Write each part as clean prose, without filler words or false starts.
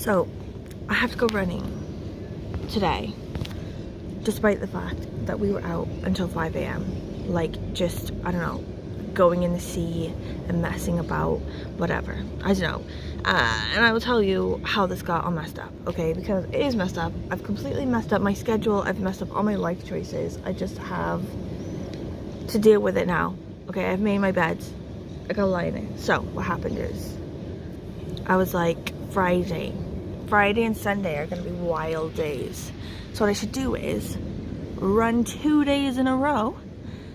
So I have to go running today, despite the fact that we were out until 5 a.m. Like, just, I don't know, going in the sea and messing about, whatever. I don't know. And I will tell you how this got all messed up, okay? Because it is messed up. I've completely messed up my schedule. I've messed up all my life choices. I just have to deal with it now, okay? I've made my bed. I gotta lie in it. So what happened is, I was like, Friday and Sunday are gonna be wild days. So what I should do is run 2 days in a row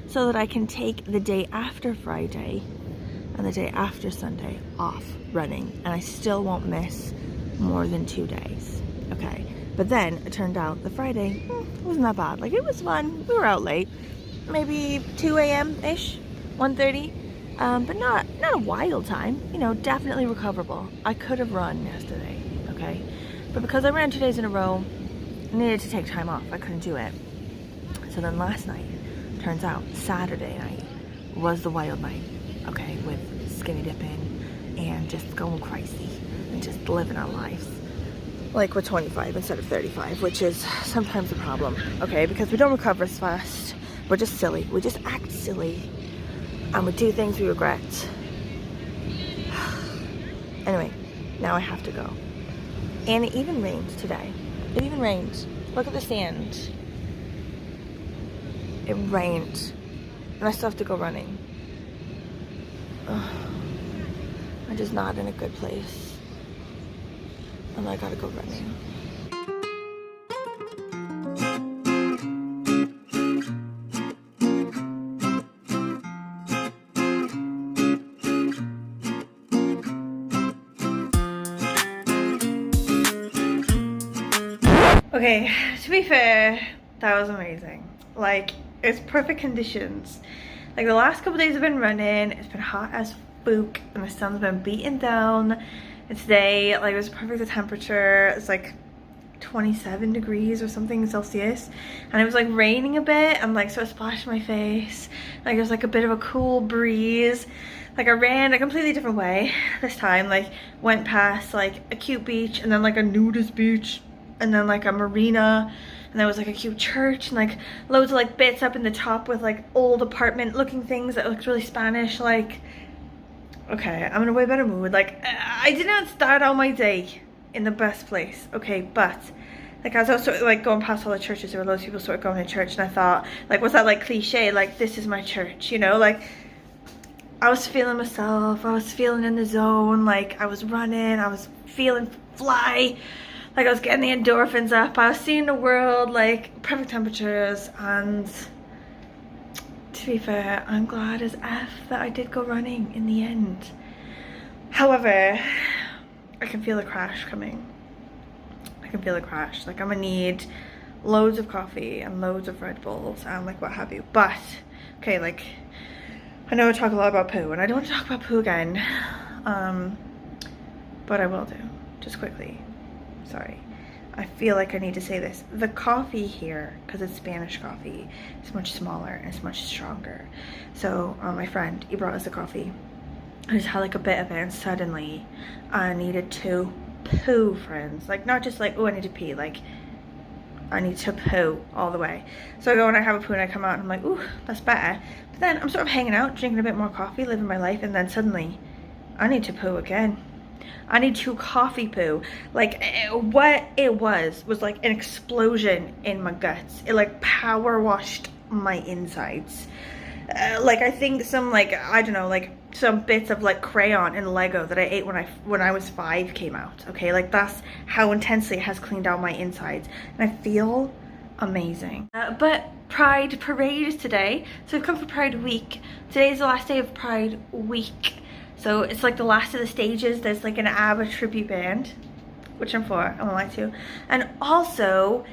so that I can take the day after Friday and the day after Sunday off running, and I still won't miss more than 2 days, okay? But then it turned out the Friday wasn't that bad. Like, it was fun. We were out late, maybe 2 a.m.-ish, 1:30, but not a wild time, you know, definitely recoverable. I could have run yesterday, okay? But because I ran 2 days in a row, I needed to take time off. I couldn't do it. So then last night, turns out Saturday night was the wild night, okay, with skinny dipping and just going crazy and just living our lives like we're 25 instead of 35, which is sometimes a problem, okay, because we don't recover as fast. We're just silly. We just act silly and we do things we regret. Anyway, now I have to go. And it even rained today. It even rained. Look at the sand. It rained, and I still have to go running. Ugh. I'm just not in a good place, and I gotta go running. Okay, to be fair, that was amazing. Like, it's perfect conditions. Like, the last couple days I've been running, it's been hot as spook and the sun's been beating down. And today, like, it was perfect the temperature. It's like 27 degrees or something Celsius, and it was like raining a bit, and like, so it splashed my face. Like, there's like a bit of a cool breeze. Like, I ran a completely different way this time. Like, went past like a cute beach, and then like a nudist beach, and then like a marina, and there was like a cute church, and like loads of like bits up in the top with like old apartment looking things that looked really Spanish. Like, okay, I'm in a way better mood. Like, I did not start out my day in the best place, okay, but like, as I was sort of like going past all the churches, there were loads of people sort of going to church, and I thought, like, what's that like cliche, like, this is my church, you know? Like, I was feeling myself, I was feeling in the zone, like, I was running, I was feeling fly. Like, I was getting the endorphins up, I was seeing the world, like, perfect temperatures. And to be fair, I'm glad as F that I did go running in the end. However, I can feel a crash coming. I can feel a crash. Like, I'm gonna need loads of coffee and loads of Red Bulls and like what have you. But, okay, like, I know I talk a lot about poo, and I don't want to talk about poo again. But I will do, just quickly. Sorry, I feel like I need to say this. The coffee here, because it's Spanish coffee, is much smaller and it's much stronger. So my friend, he brought us the coffee. I just had like a bit of it, and suddenly I needed to poo, friends. Like, not just like, oh, I need to pee, like, I need to poo all the way. So I go and I have a poo, and I come out and I'm like, ooh, that's better. But then I'm sort of hanging out, drinking a bit more coffee, living my life, and then suddenly I need to poo again. I need to coffee poo. Like, what it was like an explosion in my guts. It like power washed my insides. Like, I think some, like, I don't know, like some bits of like crayon and Lego that I ate when I was 5 came out. Okay, like, that's how intensely it has cleaned out my insides, and I feel amazing. But Pride Parade is today, so we've come for Pride Week. Today is the last day of Pride Week. So it's like the last of the stages. There's like an ABBA tribute band, which I'm for, I won't lie to you. And also,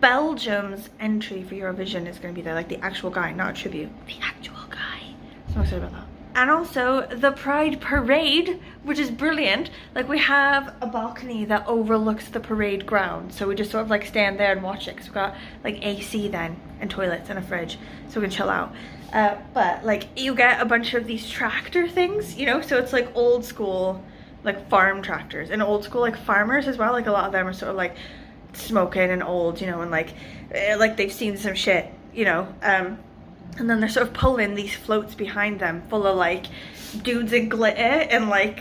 Belgium's entry for Eurovision is going to be there, like the actual guy, not a tribute. The actual guy. So I'm excited about that. And also, the Pride Parade, which is brilliant. Like, we have a balcony that overlooks the parade ground. So we just sort of like stand there and watch it, because we've got like AC then, and toilets and a fridge, so we can chill out. But like, you get a bunch of these tractor things, you know, so it's like old school like farm tractors, and old school like farmers as well. Like a lot of them are sort of like smoking and old, you know, and like they've seen some shit, you know. And then they're sort of pulling these floats behind them full of like dudes in glitter and like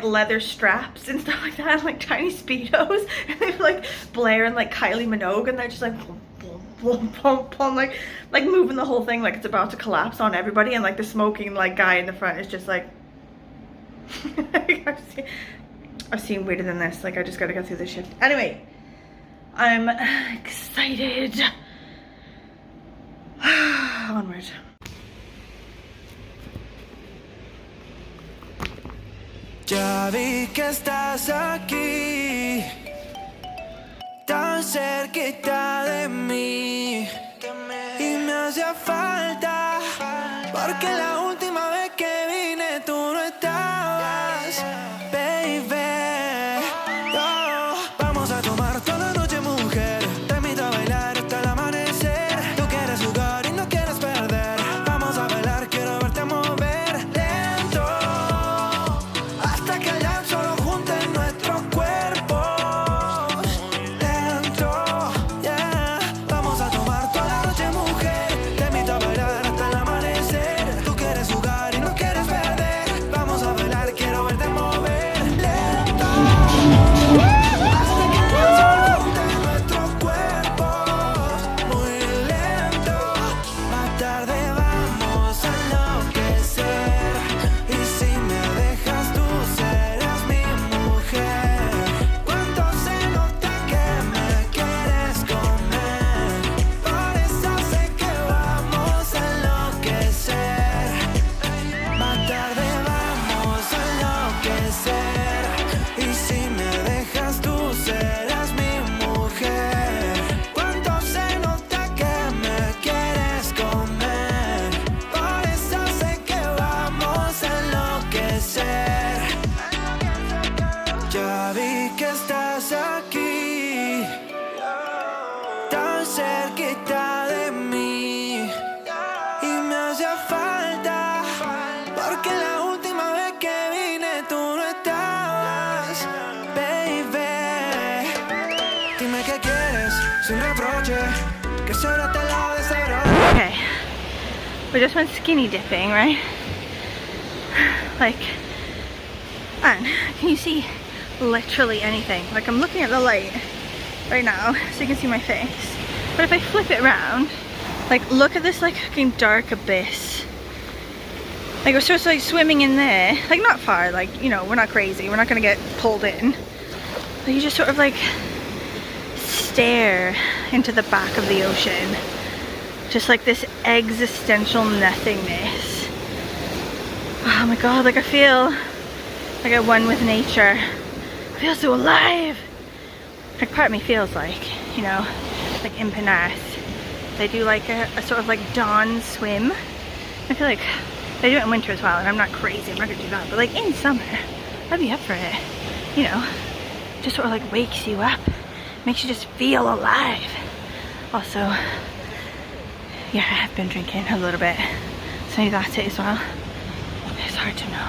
leather straps and stuff like that, and like tiny speedos, and they're like blaring like Kylie Minogue, and they're just like boom, boom, boom, like moving the whole thing like it's about to collapse on everybody, and like the smoking like guy in the front is just like I've seen weirder than this. Like I just gotta go through this shift. Anyway, I'm excited. Onward. Ya vi que estás aquí, tan cerquita de mí, y me hacía falta, porque la última vez que vine tú no estabas, baby. Oh, vamos a tomar toda la noche, mujer, te invito a bailar hasta el amanecer. Tú quieres jugar y no quieres perder, vamos a bailar, quiero verte mover lento, hasta que el solo junten nuestros cuerpos. Lento, yeah. Vamos a tomar toda la noche, mujer, te invito a bailar hasta el amanecer. Tú quieres jugar y no quieres perder, vamos a bailar, quiero verte mover lento, hasta que el solo junten nuestros cuerpos. Muy lento, más tarde vamos a enloquecer, y si me dejas tú serás mi mujer. Cuánto se nota que me quieres comer, por eso sé que vamos a enloquecer. Más tarde vamos a enloquecer, y si me dejas tú serás mi mujer. Cuánto se nota que me quieres comer, por eso sé que vamos a enloquecer. Ya vi que estás aquí, tan cerquita de mí, y me hacía falta, porque la última vez que vine tú no estabas, baby. Dime qué quieres, sin reproche, que solo te lo deseo. Okay, we just went skinny dipping, right? Like, man, can you see literally anything? Like I'm looking at the light right now so you can see my face, but if I flip it around, like look at this like fucking dark abyss. Like we're supposed to like swimming in there, like not far, like, you know, we're not crazy, we're not gonna get pulled in, but you just sort of like stare into the back of the ocean, just like this existential nothingness. Oh my god, like I feel like I won with nature. I feel so alive. Like part of me feels like, you know, like in Penarth, they do like a sort of like dawn swim. I feel like they do it in winter as well, and I'm not crazy, I'm not gonna do that, but like in summer, I'd be up for it. You know, just sort of like wakes you up, makes you just feel alive. Also, yeah, I've been drinking a little bit, so maybe that's it as well. It's hard to know.